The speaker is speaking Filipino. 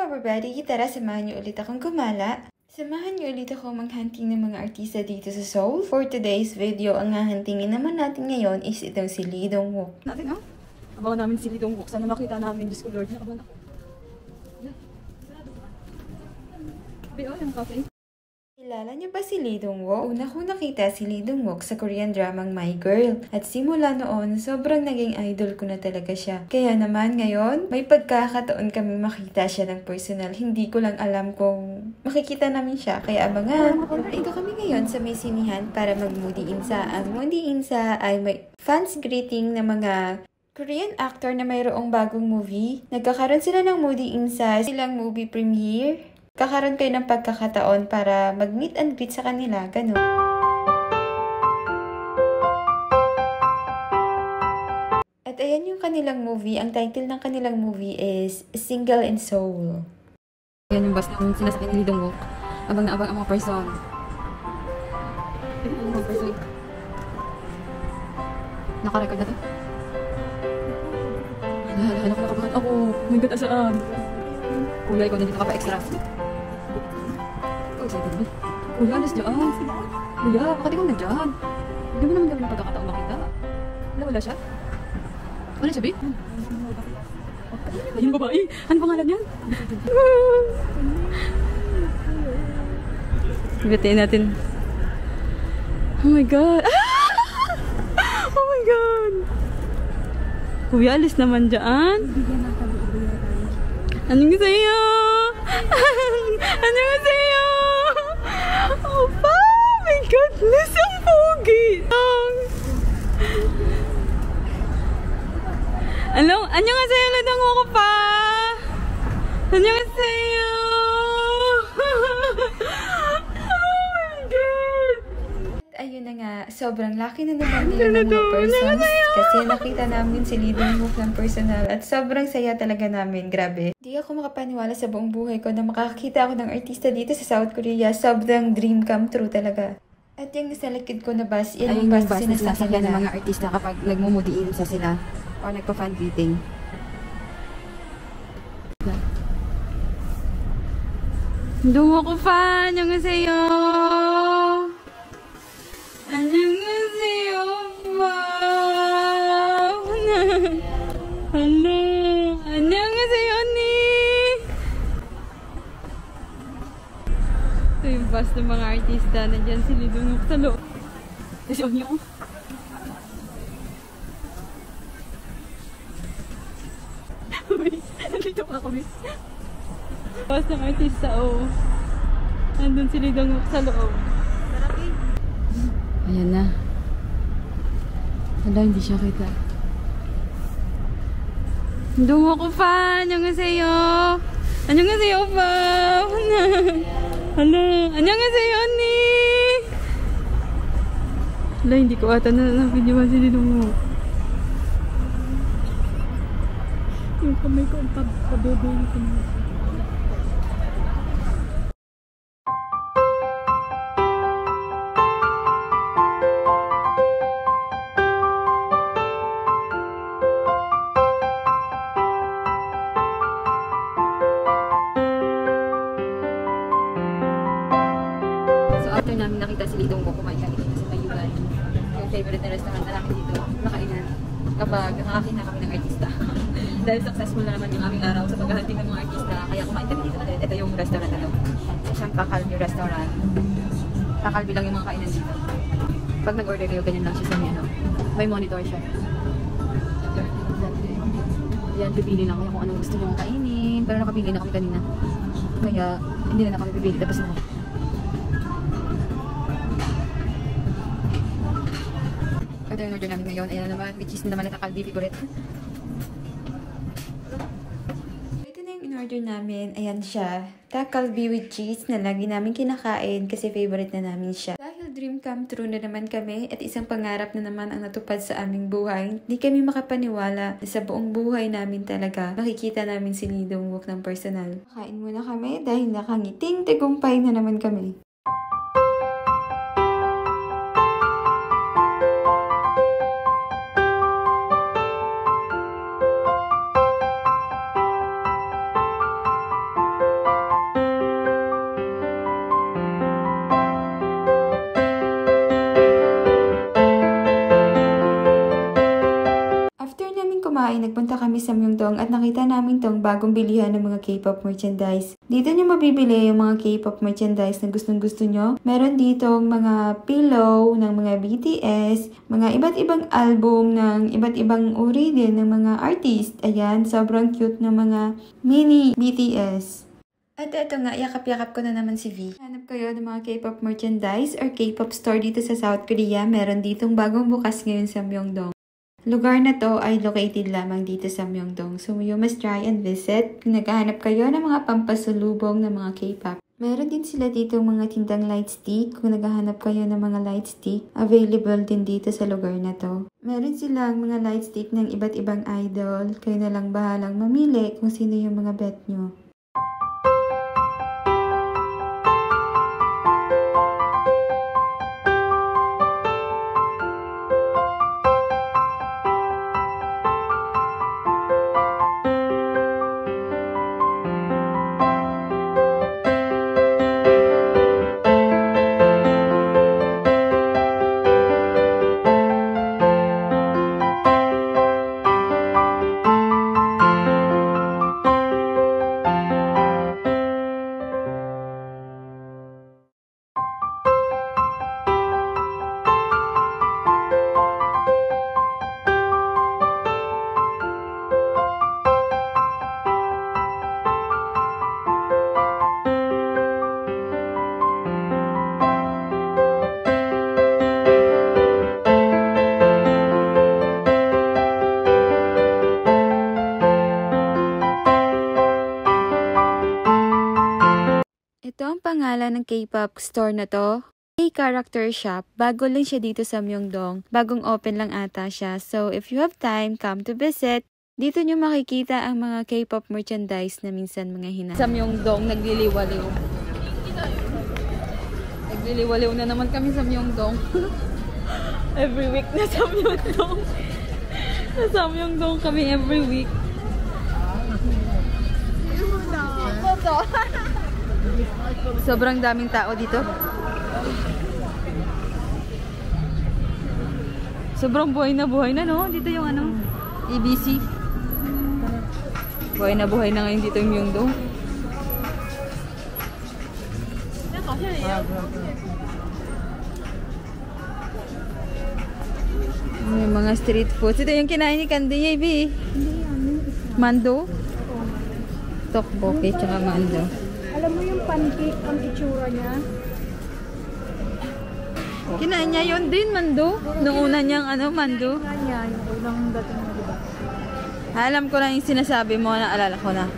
everybody! Tara, samahan niyo ulit akong gumala. Samahan niyo ulit ako manghunting ng mga artista dito sa Seoul. For today's video, ang hahantingin naman natin ngayon is itong si Lee Dong-wook. Natin abangan namin si Lee Dong-wook. Sana makita namin. Diyos ko Lord. Nakabahan ako. Biyo, yung cafe. Kilala niyo ba si Lee Dong-wook? Una ko nakita si Lee Dong-wook sa Korean dramang My Girl. At simula noon, sobrang naging idol ko na talaga siya. Kaya naman ngayon, may pagkakataon kami makita siya ng personal. Hindi ko lang alam kung makikita namin siya. Kaya abangan. Ito kami ngayon sa may sinihan para mag-Moody Insa. Ang Moody Insa ay may fans greeting ng mga Korean actor na mayroong bagong movie. Nagkakaroon sila ng Moody Insa, silang movie premiere. Kakaroon kayo ng pagkakataon para mag-meet and greet sa kanila, ganun. At ayan yung kanilang movie. Ang title ng kanilang movie is Single in Seoul. Yan yung bus ng sinasakyan ni Lee Dong-wook. Abang na abang ang mga person. Nakarecord na to? Hala, nakabahan ako. May gata saan? Kuya, ikaw nandito ka pa extra. Kuya, alas dyan. Kuya, bakit ikaw nandyan? Hindi mo naman gawin ng pagkakataon makita. Wala siya? Wala siya, babe? Ayun, babae. Ano pangalan yan? Ibatiin natin. Oh my God. Oh my God. Kuya, alis naman dyan. Anong sa'yo? Anong sa'yo? Opa! Oh my goodness! Ang pogi! Ano? Anong sa'yo? Ladang ako pa! Anong sa'yo? Oh my God! Ayun na nga, sobrang lucky na naman din ng mga persons kasi nakita namin si Lee Dong-wook ng personal at sobrang saya talaga namin, grabe. Di ako makapaniwala sa buong buhay ko na makakita ako ng artista dito sa South Korea. Sobrang dream come true talaga. At yung nasa likod ko na bus, yan yung bus na sinasakyan ng mga artista kapag nagmumudiin sa sila o nagpa-fan greeting. Dungo ko fan! Yung sa'yo! 안녕하세요, wow! Hello! 안녕하세요, 언니! Ito yung bus ng mga artista. Nandyan si Lee Dong-wook sa loob. Kasi ang niyo. Nandito pa kami. Bus ng artista, oh. Nandun si Lee Dong-wook sa loob. Ayan na. Wala, hindi siya kita. Dungo ko fan! 안녕하세요! 안녕하세요, 오빠! Hala! 안녕하세요, 언니! Wala, hindi ko ata na-videoan si Dong-wook. Yung kamay ko, ang pabebe yung kamay. After namin nakita si Lee Dong-wook, kumain kami dito sa Mayugan. Yung favorite na restaurant na namin dito, nakainan. Kapag nakakita kami ng artista. Dahil successful na naman yung aming araw sa paghahanting ng mga artista, kaya kumain kami dito ulit. Ito yung restaurant na ito. Siyang Kakalbi restaurant. Kakalbi lang yung mga kainan dito. Pag nag-order kayo, ganyan lang siya sa may monitor siya. Yan, pipili lang kayo kung anong gusto nyo kainin. Pero nakapili na kami kanina. Kaya, hindi na kami pipili. Tapos na. Ito yung order namin ngayon. Ayan naman, which is naman nakakalbi favorite. Ito na yung in-order namin. Ayan siya. Takalbi with cheese na lagi namin kinakain kasi favorite na namin siya. Dahil dream come true na naman kami at isang pangarap na naman ang natupad sa aming buhay, hindi kami makapaniwala na sa buong buhay namin talaga makikita namin si Lee Dong-wook ng personal. Kain muna kami dahil nakangiting tagumpay. Tagumpay na naman kami. kami sa Myeongdong at nakita namin tong bagong bilihan ng mga K-pop merchandise. Dito nyo mabibili yung mga K-pop merchandise na gustong-gusto nyo. Meron ditong mga pillow ng mga BTS, mga iba't ibang album ng iba't ibang uri din ng mga artist. Ayan, sobrang cute ng mga mini BTS. At eto nga, yakap-yakap ko na naman si V. Hanap kayo ng mga K-pop merchandise or K-pop store dito sa South Korea. Meron ditong bagong bukas ngayon sa Myeongdong. Lugar na to ay located lamang dito sa Myeongdong. So you must try and visit kung naghahanap kayo ng mga pampasulubong ng mga K-pop. Meron din sila dito mga tindang light stick. Kung naghahanap kayo ng mga light stick, available din dito sa lugar na to. Meron silang mga light stick ng iba't ibang idol. Kayo na lang bahalang mamili kung sino yung mga bet nyo. Ito ang pangalan ng K-pop store na to. K-Character Shop. Bago lang siya dito sa Myeongdong. Bagong open lang ata siya. So if you have time, come to visit. Dito nyo makikita ang mga K-pop merchandise na minsan mga hina. Sa Myeongdong, nagliliwaliw. Nagliliwaliw na naman kami sa Myeongdong. Every week na sa Myeongdong. Nasa Myeongdong kami every week. Sobrang daming tao dito. Sobrang buhay na no? Dito yung ano, EBC. Buhay na ngayon dito yung Myeongdong. May mga street foods. Ito yung kinain ni Candy, Yabi. Mando? Tteokbokki tsaka mando. Alam mo yung pancake, ang itsura niya? Kinain niya yun din, mando. Noong una niyang mando. Kanya, yung unang dating na, diba? Alam ko na yung sinasabi mo, naalala ko na.